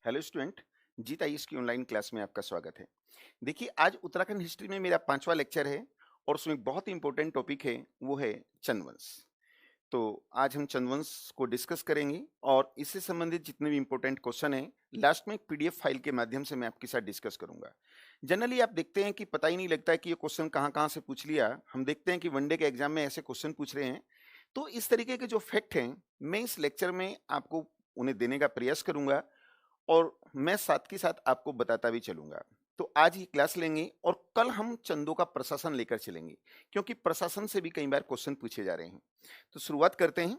Hello student. Jeet IAS की online class में आपका स्वागत है। देखिए, आज उत्तराखंड हिस्ट्री में मेरा 5वां लेक्चर है और उसमें बहुत ही इंपॉर्टेंट टॉपिक है, वो है चंदवंश। तो आज हम चंदवंश को डिस्कस करेंगे और इससे संबंधित जितने भी इंपॉर्टेंट क्वेश्चन हैं, लास्ट में एक पीडीएफ फाइल के माध्यम से मैं आपके साथ डिस्कस करूंगा। जनरली आप देखते हैं कि पता ही नहीं लगता है कि ये क्वेश्चन कहाँ-कहाँ से पूछ लिया। हम देखते हैं कि वनडे के एग्जाम में ऐसे क्वेश्चन पूछ रहे हैं। तो इस तरीके के जो फैक्ट हैं, मैं इस लेक्चर में आपको उन्हें देने का प्रयास करूंगा और मैं साथ के साथ आपको बताता भी चलूंगा। तो आज ये क्लास लेंगे और कल हम चंदों का प्रशासन लेकर चलेंगे, क्योंकि प्रशासन से भी कई बार क्वेश्चन पूछे जा रहे हैं। तो शुरुआत करते हैं।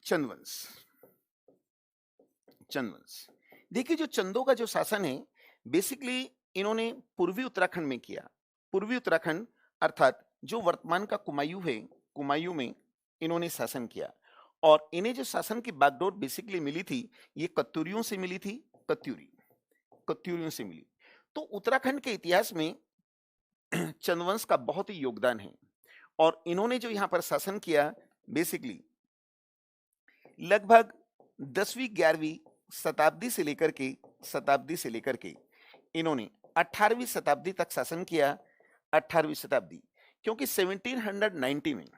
चंदवंश। चंदवंश, देखिए, जो चंदों का जो शासन है, बेसिकली इन्होंने पूर्वी उत्तराखंड में किया। पूर्वी उत्तराखंड अर्थात जो वर्तमान का कुमायूं है, कुमायूं में इन्होंने शासन किया। और इन्हें जो शासन की बागडोर बेसिकली मिली थी, ये कत्यूरियों से मिली थी। कत्यूरियों से मिली। तो उत्तराखंड के इतिहास में चंदवंश का बहुत ही योगदान है और इन्होंने जो यहाँ पर शासन किया, बेसिकली लगभग 10वीं 11वीं शताब्दी से लेकर के इन्होंने 18वीं शताब्दी तक शासन किया। 18वीं शताब्दी, क्योंकि 1790 में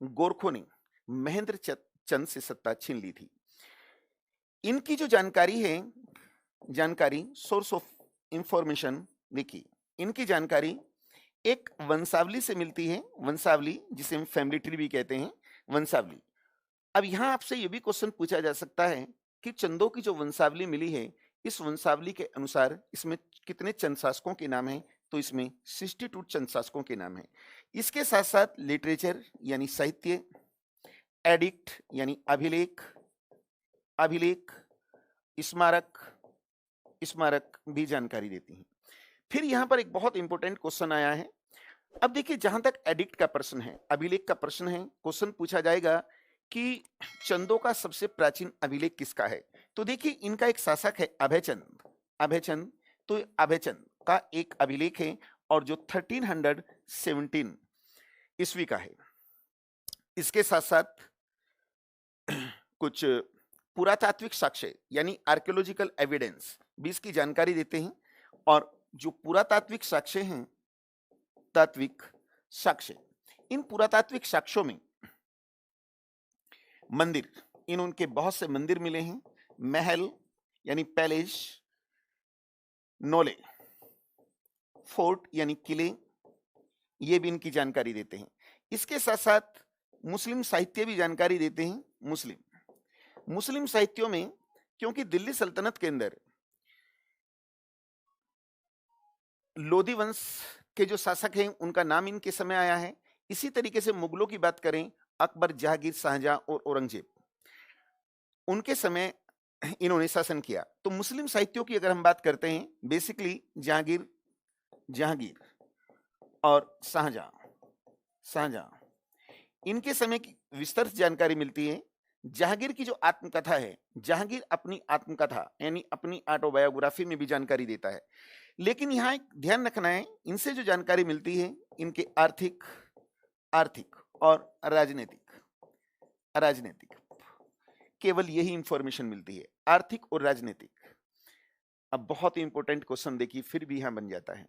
गोरखों ने महेंद्र चंद से सत्ता छीन ली थी। इनकी जो जानकारी है, जानकारी सोर्स ऑफ इंफॉर्मेशन, देखिए, इनकी जानकारी एक वंशावली से मिलती है। वंशावली, जिसे हम फैमिली ट्री भी कहते हैं, वंशावली। अब यहां आपसे यह भी क्वेश्चन पूछा जा सकता है कि चंदों की जो वंशावली मिली है, इस वंशावली के अनुसार इसमें कितने चंद शासकों के नाम हैं? तो इसमें 62 चंद शासकों के नाम हैं। इसके साथ साथ लिटरेचर यानी साहित्य, एडिक्ट यानी अभिलेख, स्मारक भी जानकारी देती हैं। फिर यहां पर एक बहुत इंपॉर्टेंट क्वेश्चन आया है। अब देखिए, जहां तक एडिक्ट का प्रश्न है, अभिलेख का प्रश्न है, क्वेश्चन पूछा जाएगा कि चंदों का सबसे प्राचीन अभिलेख किसका है? तो देखिए, इनका एक शासक है अभयचंद। तो अभयचंद का एक अभिलेख है और जो 1317 ईस्वी का है। इसके साथ साथ कुछ पुरातात्विक साक्ष्य यानी आर्कियोलॉजिकल एविडेंस भी इसकी जानकारी देते हैं। और जो पुरातात्विक साक्ष्य हैं, तात्विक साक्ष्य, इन पुरातात्विक साक्ष्यों में मंदिर, इन उनके बहुत से मंदिर मिले हैं। महल यानी पैलेस, नोले, फोर्ट यानी किले, ये भी इनकी जानकारी देते हैं। इसके साथ साथ मुस्लिम साहित्य भी जानकारी देते हैं। मुस्लिम साहित्यों में, क्योंकि दिल्ली सल्तनत के अंदर लोधी वंश के जो शासक हैं, उनका नाम इनके समय आया है। इसी तरीके से मुगलों की बात करें, अकबर, जहांगीर, शाहजहां और औरंगजेब, उनके समय इन्होंने शासन किया। तो मुस्लिम साहित्यों की अगर हम बात करते हैं, बेसिकली जहांगीर और शाहजहां, इनके समय की विस्तृत जानकारी मिलती है। जहांगीर की जो आत्मकथा है, जहांगीर अपनी आत्मकथा यानी अपनी ऑटोबायोग्राफी में भी जानकारी देता है। लेकिन यहां एक ध्यान रखना है, इनसे जो जानकारी मिलती है, इनके आर्थिक और राजनीतिक, केवल यही इंफॉर्मेशन मिलती है, आर्थिक और राजनीतिक। अब बहुत ही इंपॉर्टेंट क्वेश्चन देखिए, फिर भी यहां बन जाता है,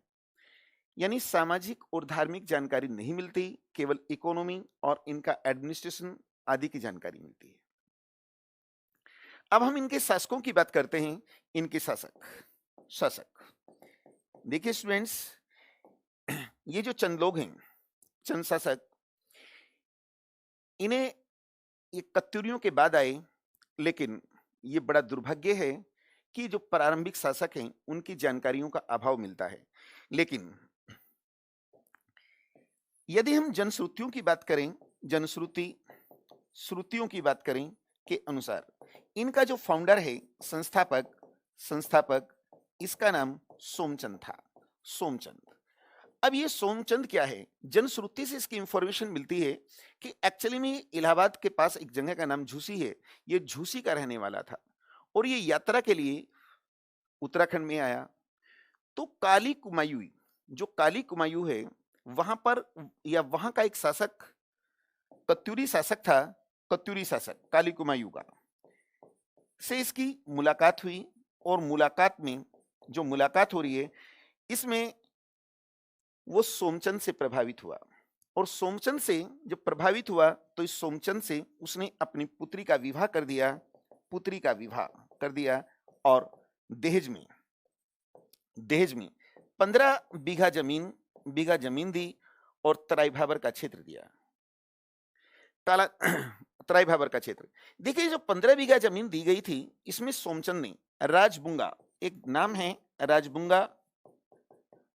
यानी सामाजिक और धार्मिक जानकारी नहीं मिलती, केवल इकोनॉमी और इनका एडमिनिस्ट्रेशन आदि की जानकारी मिलती है। अब हम इनके शासकों की बात करते हैं। इनके शासक, देखिए स्टूडेंट्स, ये जो चंद लोग हैं, चंद शासक, इन्हें ये कत्यूरियों के बाद आए। लेकिन ये बड़ा दुर्भाग्य है कि जो प्रारंभिक शासक हैं, उनकी जानकारियों का अभाव मिलता है। लेकिन यदि हम जनश्रुतियों की बात करें, श्रुतियों की बात करें के अनुसार, इनका जो फाउंडर है, संस्थापक, इसका नाम सोमचंद था। अब ये सोमचंद क्या है? जनश्रुति से इसकी इंफॉर्मेशन मिलती है कि एक्चुअली में इलाहाबाद के पास एक जगह का नाम झूसी है। ये झूसी का रहने वाला था और ये यात्रा के लिए उत्तराखंड में आया। तो काली कुमायूं है, वहां पर, या वहां का एक शासक कत्यूरी शासक था, काली कुमायूं का से इसकी मुलाकात हुई और मुलाकात में जो मुलाकात हो रही है इसमें वो सोमचंद से प्रभावित हुआ और सोमचंद से जब प्रभावित हुआ तो इस सोमचंद से उसने अपनी पुत्री का विवाह कर दिया, पुत्री का विवाह कर दिया और दहेज में दहेज में 15 बीघा जमीन दी और तराई भाबर का क्षेत्र दिया। ताला तराई भाबर का क्षेत्र देखिए, जो 15 बीघा जमीन दी गई थी इसमें सोमचंद ने राजबुंगा, एक नाम है राजबुंगा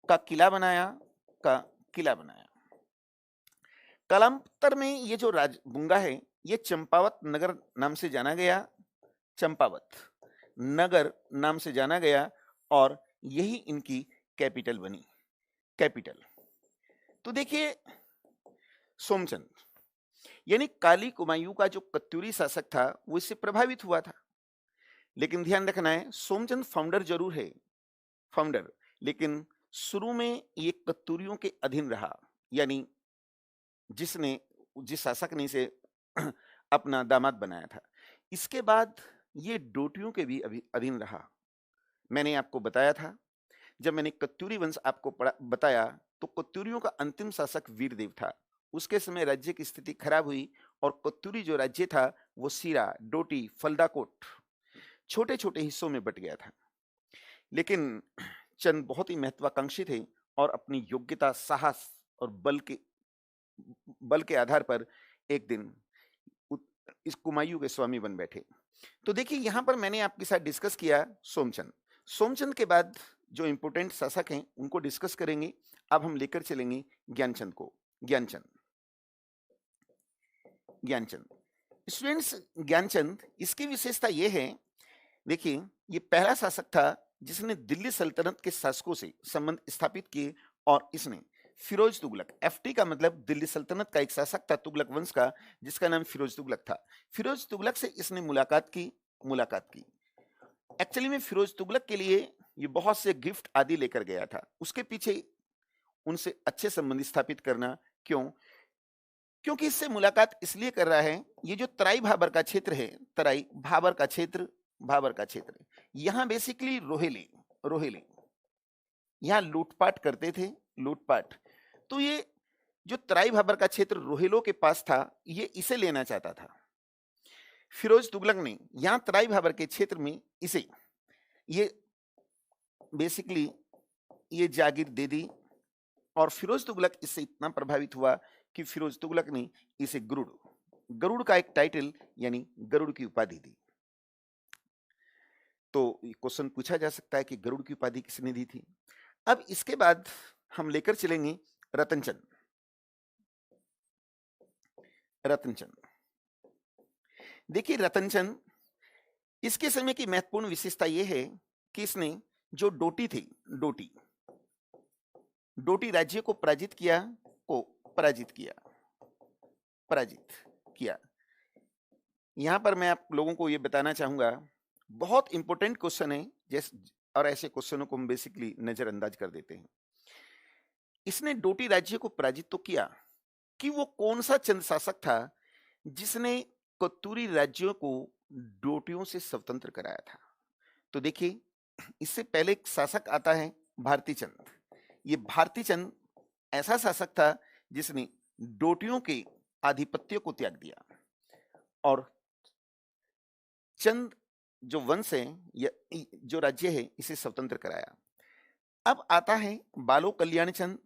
का किला बनाया। कालांतर में ये जो राजबुंगा है ये चंपावत नगर नाम से जाना गया, चंपावत नगर नाम से जाना गया और यही इनकी कैपिटल बनी, कैपिटल। तो देखिए सोमचंद यानी काली कुमायूं का जो कत्यूरी शासक था वो इससे प्रभावित हुआ था, लेकिन ध्यान रखना है सोमचंद फाउंडर जरूर है, फाउंडर, लेकिन शुरू में ये कत्यूरियों के अधीन रहा, यानी जिस शासक ने इसे अपना दामाद बनाया था। इसके बाद ये डोटियों के भी अधीन रहा। मैंने आपको बताया था, जब मैंने कत्यूरी वंश आपको बताया तो कत्यूरियों का अंतिम शासक वीरदेव था। उसके समय राज्य की स्थिति खराब हुई और कत्यूरी जो राज्य था वो सीरा, डोटी, फलदाकोट छोटे छोटे हिस्सों में बट गया था। लेकिन चंद बहुत ही महत्वाकांक्षी थे और अपनी योग्यता, साहस और बल के आधार पर एक दिन इस कुमायूं के स्वामी बन बैठे। तो देखिए यहां पर मैंने आपके साथ डिस्कस किया सोमचंद के बाद जो इंपोर्टेंट शासक हैं उनको डिस्कस करेंगे। अब हम लेकर चलेंगे ज्ञानचंद को। ज्ञानचंद स्टूडेंट्स, ज्ञानचंद इसकी विशेषता यह है, देखिए ये पहला शासक था जिसने दिल्ली सल्तनत के शासकों से संबंध स्थापित किए और इसने फिरोज तुगलक, एफटी का मतलब दिल्ली सल्तनत का एक शासक था तुगलक वंश का जिसका नाम फिरोज तुगलक था। फिरोज तुगलक से इसने मुलाकात की। एक्चुअली में फिरोज तुगलक के लिए ये बहुत से गिफ्ट आदि लेकर गया था। उसके पीछे उनसे अच्छे संबंध स्थापित करना, क्योंकि इससे मुलाकात इसलिए कर रहा है, ये जो तराई भाबर का क्षेत्र है, तराई भाबर का क्षेत्र यहाँ बेसिकली रोहेले यहाँ लूटपाट करते थे, लूटपाट। तो ये जो तराई भाबर का क्षेत्र रोहिलों के पास था ये इसे लेना चाहता था। फिरोज तुगलक ने यहाँ तराई भाबर के क्षेत्र में इसे ये बेसिकली ये जागीर दे दी और फिरोज तुगलक इससे इतना प्रभावित हुआ कि फिरोज तुगलक ने इसे गरुड़ का एक टाइटल यानी गरुड़ की उपाधि दी। तो क्वेश्चन पूछा जा सकता है कि गरुड़ की उपाधि किसने दी थी। अब इसके बाद हम लेकर चलेंगे रतनचंद। देखिए रतनचंद, इसके समय की महत्वपूर्ण विशेषता यह है कि इसने जो डोटी थी, डोटी राज्य को पराजित किया। यहां पर मैं आप लोगों को यह बताना चाहूंगा, बहुत इंपॉर्टेंट क्वेश्चन है जैसे, और ऐसे क्वेश्चनों को हम बेसिकली नजरअंदाज कर देते हैं। इसने डोटी राज्य को पराजित तो किया कि वो कौन सा चंद शासक था जिसने कत्यूरी राज्यों को डोटियों से स्वतंत्र कराया था। तो देखिए इससे पहले एक शासक आता है भारती चंद। ये भारती चंद ऐसा शासक था जिसने डोटियों के आधिपत्य को त्याग दिया और चंद जो वंश है या जो राज्य है इसे स्वतंत्र कराया। अब आता है बालो कल्याण चंद।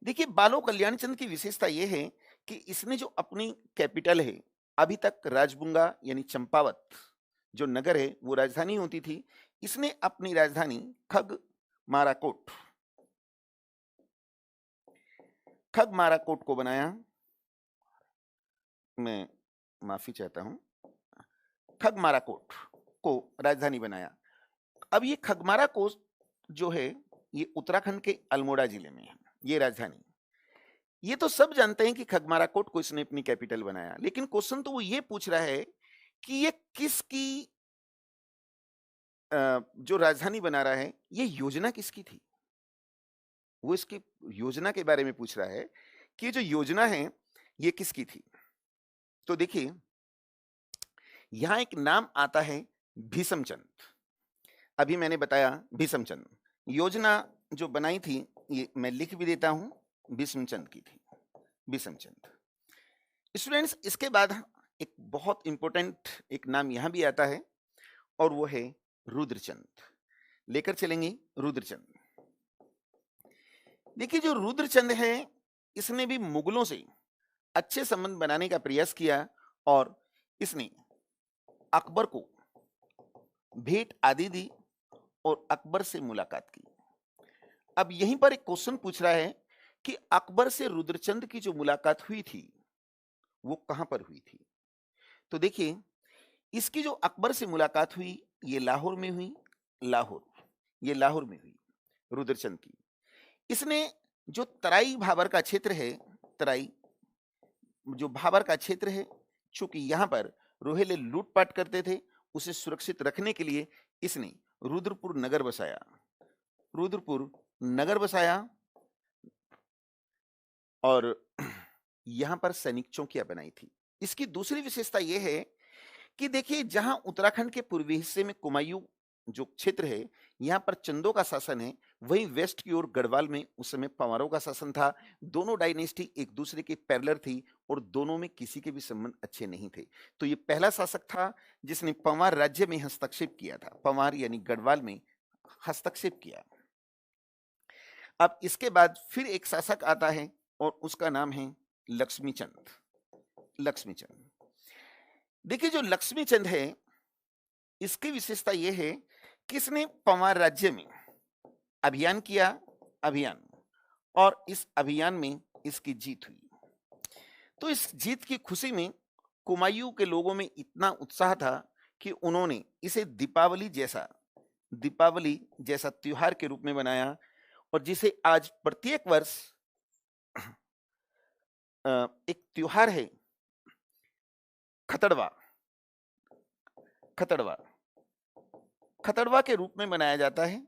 देखिए बालो कल्याण चंद की विशेषता यह है कि इसने जो अपनी कैपिटल है, अभी तक राजबुंगा यानी चंपावत जो नगर है वो राजधानी होती थी, इसने अपनी राजधानी खगमाराकोट को बनाया। मैं माफी चाहता हूं, खगमाराकोट को राजधानी बनाया। अब ये खगमाराकोट जो है ये उत्तराखंड के अल्मोड़ा जिले में है, ये राजधानी। ये तो सब जानते हैं कि खगमाराकोट को इसने अपनी कैपिटल बनाया, लेकिन क्वेश्चन तो वो ये पूछ रहा है कि ये किसकी जो राजधानी बना रहा है ये योजना किसकी थी। वो इसकी योजना के बारे में पूछ रहा है कि जो योजना है ये किसकी थी। तो देखिए यहां एक नाम आता है भीषमचंद। अभी मैंने बताया भीषमचंद, योजना जो बनाई थी ये मैं लिख भी देता हूं, भीषमचंद की थी, भीषमचंद। स्टूडेंट्स, इसके बाद एक बहुत इंपॉर्टेंट एक नाम यहां भी आता है और वो है रुद्रचंद। लेकर चलेंगे रुद्रचंद। देखिए, जो रुद्रचंद है इसने भी मुगलों से अच्छे संबंध बनाने का प्रयास किया और इसने अकबर को भेंट आदि दी और अकबर से मुलाकात की। अब यहीं पर एक क्वेश्चन पूछ रहा है कि अकबर से रुद्रचंद की जो मुलाकात हुई थी वो कहां पर हुई थी। तो देखिए, इसकी जो अकबर से मुलाकात हुई ये लाहौर में हुई, लाहौर, ये लाहौर में हुई रुद्रचंद की। इसने जो तराई भाबर का क्षेत्र है, तराई जो भाबर का क्षेत्र है, चूंकि यहां पर रोहेले लूटपाट करते थे, उसे सुरक्षित रखने के लिए इसने रुद्रपुर नगर बसाया, रुद्रपुर नगर बसाया और यहां पर सैनिक चौकियां बनाई थी। इसकी दूसरी विशेषता यह है कि देखिए, जहां उत्तराखंड के पूर्वी हिस्से में कुमायूं जो क्षेत्र है यहां पर चंदों का शासन है, वहीं वेस्ट की ओर गढ़वाल में उस समय पंवारों का शासन था। दोनों डायनेस्टी एक दूसरे के पैरेलल थी और दोनों में किसी के भी संबंध अच्छे नहीं थे। तो ये पहला शासक था जिसने पंवार राज्य में हस्तक्षेप किया था, पंवार यानी गढ़वाल में हस्तक्षेप किया। अब इसके बाद फिर एक शासक आता है और उसका नाम है लक्ष्मीचंद। लक्ष्मीचंद, देखिए जो लक्ष्मीचंद है इसकी विशेषता यह है कि इसने पंवार राज्य में अभियान किया, अभियान, और इस अभियान में इसकी जीत हुई। तो इस जीत की खुशी में कुमायूं के लोगों में इतना उत्साह था कि उन्होंने इसे दीपावली जैसा त्योहार के रूप में बनाया और जिसे आज प्रत्येक वर्ष एक त्योहार है खतड़वा, खतड़वा, खतड़वा के रूप में मनाया जाता है।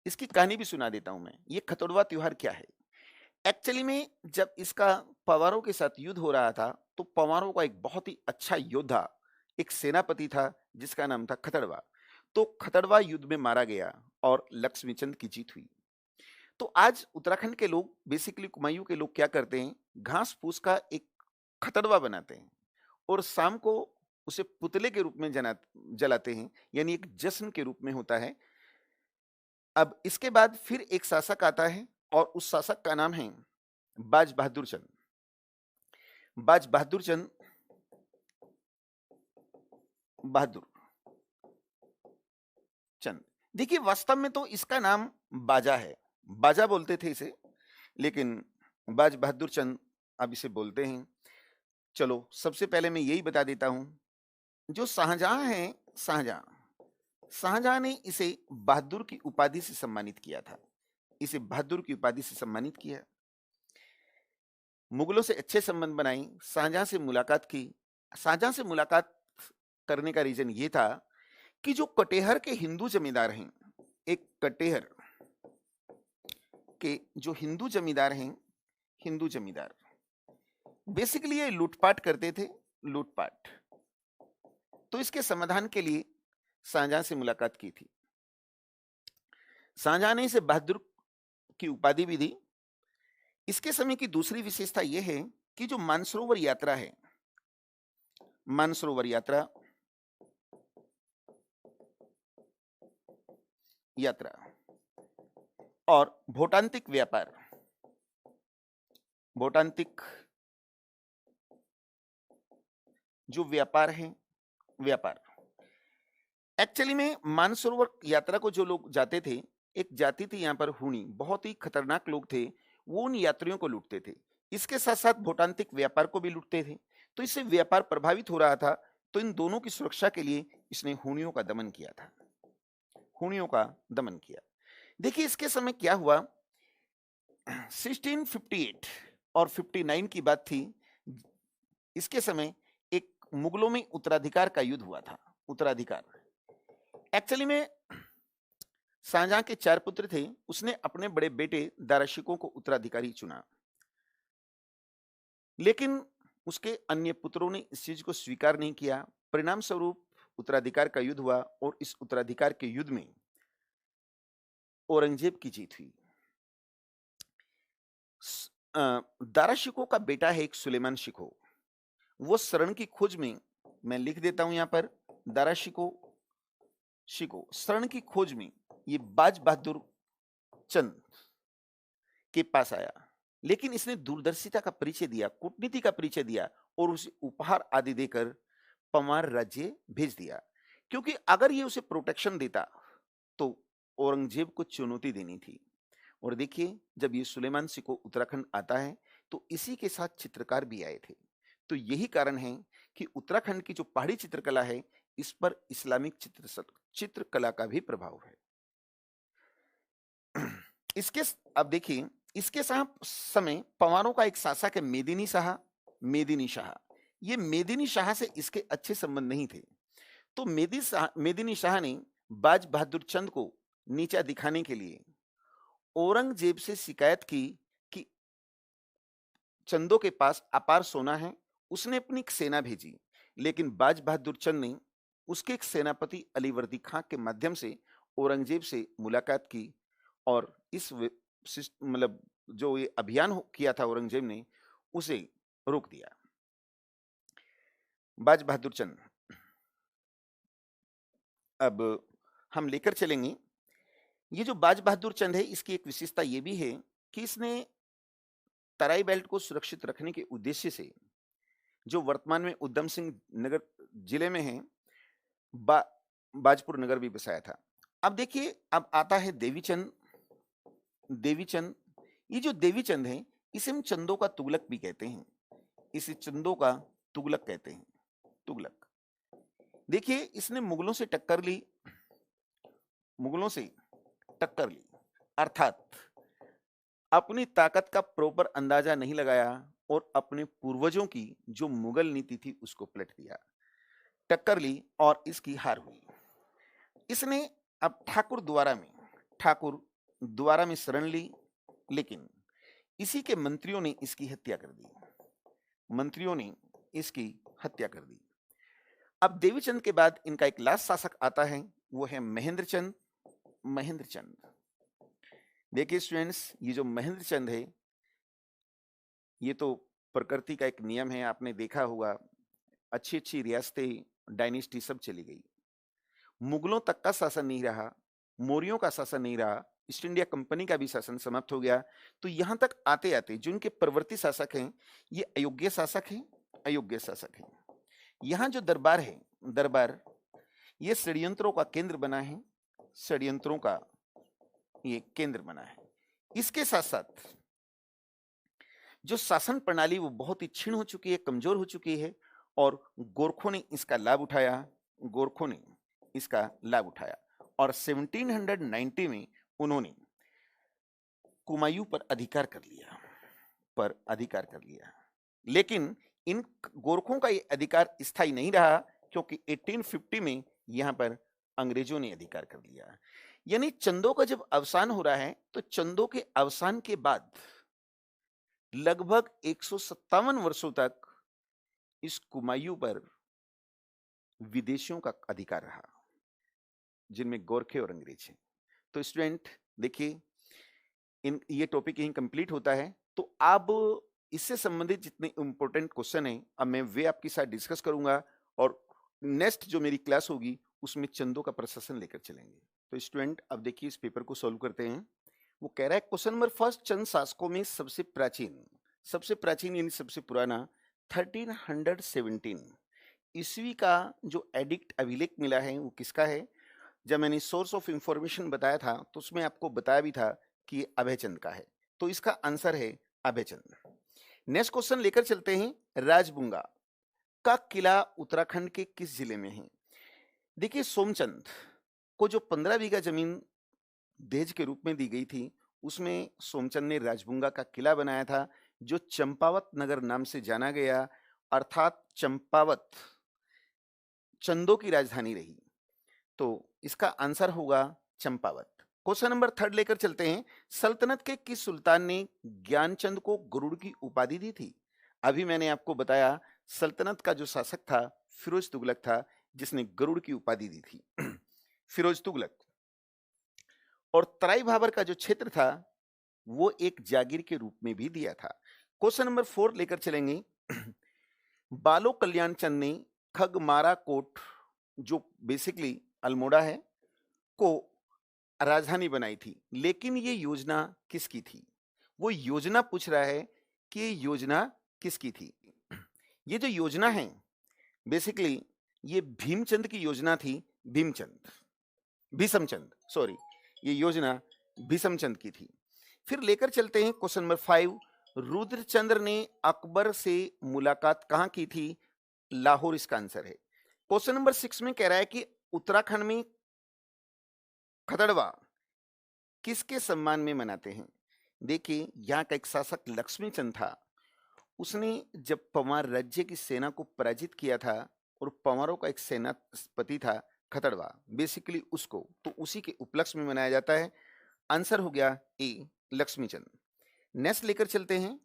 इसकी कहानी भी सुना देता हूं मैं। ये खतड़वा त्योहार क्या है? एक्चुअली में जब इसका पंवारों के साथ युद्ध हो रहा था तो पंवारों का एक बहुत ही अच्छा योद्धा, एक सेनापति था जिसका नाम था खतड़वा। तो खतड़वा युद्ध में मारा गया और लक्ष्मीचंद की जीत हुई। तो आज उत्तराखंड के लोग, बेसिकली कुमायूं के लोग क्या करते हैं, घास फूस का एक खतड़वा बनाते हैं और शाम को उसे पुतले के रूप में जलाते हैं, यानी एक जश्न के रूप में होता है। अब इसके बाद फिर एक शासक आता है और उस शासक का नाम है बाज बहादुर चंद। बाज बहादुर चंद बहादुर चंद, देखिए वास्तव में तो इसका नाम बाजा है, बाजा बोलते थे इसे, लेकिन बाज बहादुर चंद अब इसे बोलते हैं। चलो सबसे पहले मैं यही बता देता हूं, जो शाहजहां है, शाहजहां ने इसे बहादुर की उपाधि से सम्मानित किया था, इसे बहादुर की उपाधि से सम्मानित किया। मुगलों से अच्छे संबंध बनाए, शाहजहां से मुलाकात की। शाहजहां से मुलाकात करने का रीजन ये था कि जो कटेहर के हिंदू जमींदार हैं, एक कटेहर के जो हिंदू जमींदार हैं, हिंदू जमींदार बेसिकली ये लूटपाट करते थे, लूटपाट। तो इसके समाधान के लिए शाहजहां से मुलाकात की थी। शाहजहां ने इसे बहादुर की उपाधि भी दी। इसके समय की दूसरी विशेषता यह है कि जो मानसरोवर यात्रा है, मानसरोवर यात्रा और भोटांतिक व्यापार, भोटांतिक जो व्यापार है, व्यापार एक्चुअली में मानसरोवर यात्रा को जो लोग जाते थे, एक जाति थी यहाँ पर हुणी, बहुत ही खतरनाक लोग थे, वो उन यात्रियों को लूटते थे। इसके साथ साथ भोटांतिक व्यापार को भी लूटते थे, तो इससे व्यापार प्रभावित हो रहा था। तो इन दोनों की सुरक्षा के लिए इसने हुणियों का दमन किया था, हुणियों का दमन किया। देखिए इसके समय क्या हुआ, 1658 और 59 की बात थी। इसके समय एक मुगलों में उत्तराधिकार का युद्ध हुआ था, उत्तराधिकार। एक्चुअली में शाहजहां के 4 पुत्र थे, उसने अपने बड़े बेटे दाराशिकों को उत्तराधिकारी चुना, लेकिन उसके अन्य पुत्रों ने इस चीज को स्वीकार नहीं किया परिणाम स्वरूप उत्तराधिकार का युद्ध हुआ और इस उत्तराधिकार के युद्ध में औरंगजेब की जीत हुई। दारा शिकोह का बेटा है एक सुलेमान शिकोह, वो शरण की खोज में, मैं लिख देता हूं यहां पर, दारा शिकोह शरण की खोज में ये बाज बहादुर चंद के पास आया, लेकिन इसने दूरदर्शिता का परिचय दिया, कूटनीति का परिचय दिया और उसे उपहार आदि देकर पंवार राज्य भेज दिया, क्योंकि अगर ये उसे प्रोटेक्शन देता तो औरंगजेब को चुनौती देनी थी। और देखिए, जब ये सुलेमान शिकोह उत्तराखंड आता है तो इसी के साथ चित्रकार भी आए थे। तो यही कारण है कि उत्तराखंड की जो पहाड़ी चित्रकला है, इस पर इस्लामिक चित्रकला का भी प्रभाव है। इसके अब देखिए, इसके समय पंवारों का एक शासक है मेदिनी शाह। ये मेदिनी शाह से इसके अच्छे संबंध नहीं थे, तो मेदिनी शाह ने बाज बहादुर चंद को नीचा दिखाने के लिए औरंगजेब से शिकायत की कि चंदों के पास अपार सोना है। उसने अपनी एक सेना भेजी, लेकिन बाज बहादुर चंद ने उसके एक सेनापति अलीवर्दी खां के माध्यम से औरंगजेब से मुलाकात की और इस मतलब जो ये अभियान किया था औरंगजेब ने, उसे रोक दिया। बाज बहादुर चंद अब हम लेकर चलेंगे। ये जो बाज बहादुर चंद है, इसकी एक विशेषता ये भी है कि इसने तराई बेल्ट को सुरक्षित रखने के उद्देश्य से, जो वर्तमान में उधम सिंह नगर जिले में है, बाजपुर नगर भी बसाया था। अब देखिए, अब आता है देवीचंद। ये जो देवीचंद है, इसे हम चंदों का तुगलक भी कहते हैं। इसे चंदों का तुगलक कहते हैं, तुगलक। देखिए, इसने मुगलों से टक्कर ली, अर्थात अपनी ताकत का प्रॉपर अंदाजा नहीं लगाया और अपने पूर्वजों की जो मुगल नीति थी उसको पलट दिया, टक्कर ली और इसकी हार हुई। इसने अब ठाकुर द्वारा में शरण ली, लेकिन इसी के मंत्रियों ने इसकी हत्या कर दी। अब देवीचंद के बाद इनका एक लास्ट शासक आता है, वो है महेंद्र चंद। देखिए स्टूडेंट्स, ये जो महेंद्र चंद है, ये तो प्रकृति का एक नियम है, आपने देखा होगा, अच्छी रियासतें, डायनेस्टी सब चली गई, मुगलों तक का शासन नहीं रहा, मौर्यों का शासन नहीं रहा, ईस्ट इंडिया कंपनी का भी शासन समाप्त हो गया। तो यहां तक आते आते जो इनके प्रवर्ती शासक हैं, ये अयोग्य शासक हैं। यहां जो दरबार है, ये षड्यंत्रों का केंद्र बना है, इसके साथ साथ जो शासन प्रणाली वो बहुत ही क्षीण हो चुकी है, कमजोर हो चुकी है, और गोरखों ने इसका लाभ उठाया और 1790 में उन्होंने कुमायूं पर अधिकार कर लिया। लेकिन इन गोरखों का ये अधिकार स्थायी नहीं रहा, क्योंकि 1850 में यहां पर अंग्रेजों ने अधिकार कर लिया। यानी चंदों का जब अवसान हो रहा है, तो चंदों के अवसान के बाद लगभग 157 वर्षों तक इस कुमायूं पर विदेशियों का अधिकार रहा, जिनमें गोरखे और अंग्रेज हैं। तो स्टूडेंट देखिए, ये टॉपिक यहीं कंप्लीट होता है। तो अब इससे संबंधित जितने इंपॉर्टेंट क्वेश्चन हैं, अब मैं वे आपके साथ डिस्कस करूंगा, और नेक्स्ट जो मेरी क्लास होगी उसमें चंदों का प्रशासन लेकर चलेंगे। तो स्टूडेंट अब देखिए, इस पेपर को सॉल्व करते हैं। वो कह रहा है क्वेश्चन नंबर फर्स्ट, चंद शासकों में सबसे प्राचीन यानी सबसे पुराना 1317 ईस्वी का जो एडिक्ट अभिलेख मिला है, वो किसका है? जब मैंने सोर्स ऑफ इंफॉर्मेशन बताया था तो उसमें आपको बताया भी था कि अभयचंद का है, तो इसका आंसर है अभयचंद। नेक्स्ट क्वेश्चन लेकर चलते हैं, राजबुंगा का किला उत्तराखंड के किस जिले में है? देखिए, सोमचंद को जो 15 बीघा जमीन दहेज के रूप में दी गई थी, उसमें सोमचंद ने राजबुंगा का किला बनाया था, जो चंपावत नगर नाम से जाना गया, अर्थात चंपावत चंदों की राजधानी रही। तो इसका आंसर होगा चंपावत। क्वेश्चन नंबर थर्ड लेकर चलते हैं, सल्तनत के किस सुल्तान ने ज्ञानचंद को गरुड़ की उपाधि दी थी? अभी मैंने आपको बताया, सल्तनत का जो शासक था फिरोज तुगलक था, जिसने गरुड़ की उपाधि दी थी। फिरोज तुगलक। और तराई भाबर का जो क्षेत्र था वो एक जागीर के रूप में भी दिया था। क्वेश्चन नंबर 4 लेकर चलेंगे। बालो कल्याण चंद ने खगमारा कोट, जो बेसिकली अल्मोड़ा है, को राजधानी बनाई थी, लेकिन ये योजना किसकी थी? वो योजना पूछ रहा है कि ये योजना किसकी थी। ये जो योजना है बेसिकली ये भीमचंद की योजना थी। भीषमचंद, सॉरी, ये योजना भीषमचंद की थी। फिर लेकर चलते हैं क्वेश्चन नंबर 5। रुद्रचंद्र ने अकबर से मुलाकात कहां की थी? लाहौर इसका आंसर है। क्वेश्चन नंबर 6 में कह रहा है कि उत्तराखंड में खतड़वा किसके सम्मान में मनाते हैं? देखिए, यहाँ का एक शासक लक्ष्मीचंद था। उसने जब पंवार राज्य की सेना को पराजित किया था, और पंवारों का एक सेनापति था खतड़वा, बेसिकली उसको, तो उसी के उपलक्ष्य में मनाया जाता है। आंसर हो गया ए, लक्ष्मीचंद। नेक्स्ट लेकर चलते हैं।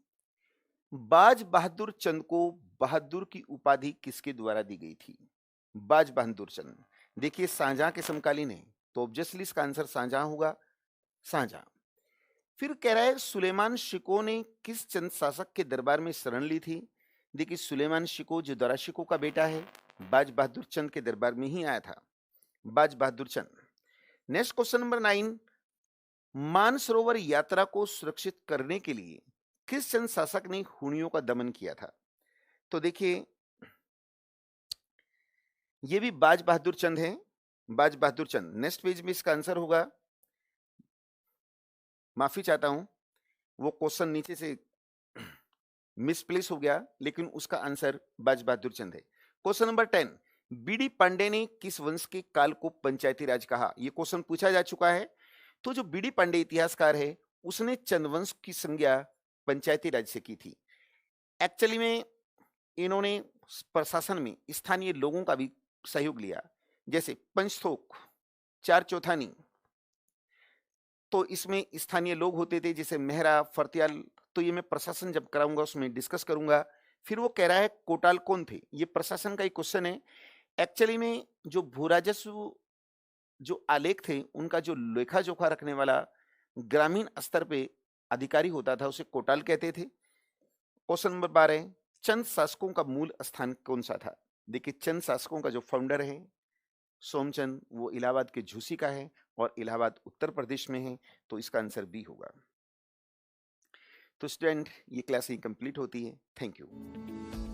बाज बहादुर चंद को बहादुर की उपाधि किसके द्वारा दी गई थी? बाज बहादुर चंद, देखिए शाहजहां के समकालीन है, तो ऑब्वियसली इसका आंसर शाहजहां होगा, शाहजहां। फिर कह रहा है सुलेमान शिको ने किस चंद शासक के दरबार में शरण ली थी? देखिए सुलेमान शिको जो दरा शिको का बेटा है, बाज बहादुर चंद के दरबार में ही आया था, Baz Bahadur Chand. Next question number 9। Mansarovar यात्रा को सुरक्षित करने के लिए किस चंद शासक ने हुणियों का दमन किया था? तो देखिए ये भी बाज बहादुर चंद है, बाज बहादुर चंद। नेक्स्ट पेज में इसका आंसर होगा, माफी चाहता हूं, वो क्वेश्चन नीचे से मिसप्लेस हो गया, लेकिन उसका आंसर बाज बहादुर चंद है। Question number 10। बीडी पांडे ने किस वंश के काल को पंचायती राज कहा? यह क्वेश्चन पूछा जा चुका है। तो जो बीडी पांडे इतिहासकार है, उसने चंद्रवंश की संज्ञा पंचायती राज से की थी। एक्चुअली में इन्होंने प्रशासन में स्थानीय लोगों का भी सहयोग लिया, जैसे पंचथोक, चार चौथानी, तो इसमें स्थानीय लोग होते थे, जैसे मेहरा, फरतियाल। तो ये मैं प्रशासन जब कराऊंगा उसमें डिस्कस करूंगा। फिर वो कह रहा है कोटाल कौन थे? ये प्रशासन का एक क्वेश्चन है। एक्चुअली में जो भू राजस्व जो आलेख थे, उनका जो लेखा जोखा रखने वाला ग्रामीण स्तर पे अधिकारी होता था, उसे कोटाल कहते थे। Question number 12। चंद शासकों का मूल स्थान कौन सा था? देखिए चंद शासकों का जो फाउंडर है सोमचंद, वो इलाहाबाद के झूसी का है, और इलाहाबाद उत्तर प्रदेश में है, तो इसका आंसर बी होगा। तो स्टूडेंट, ये क्लास ही कंप्लीट होती है। Thank you.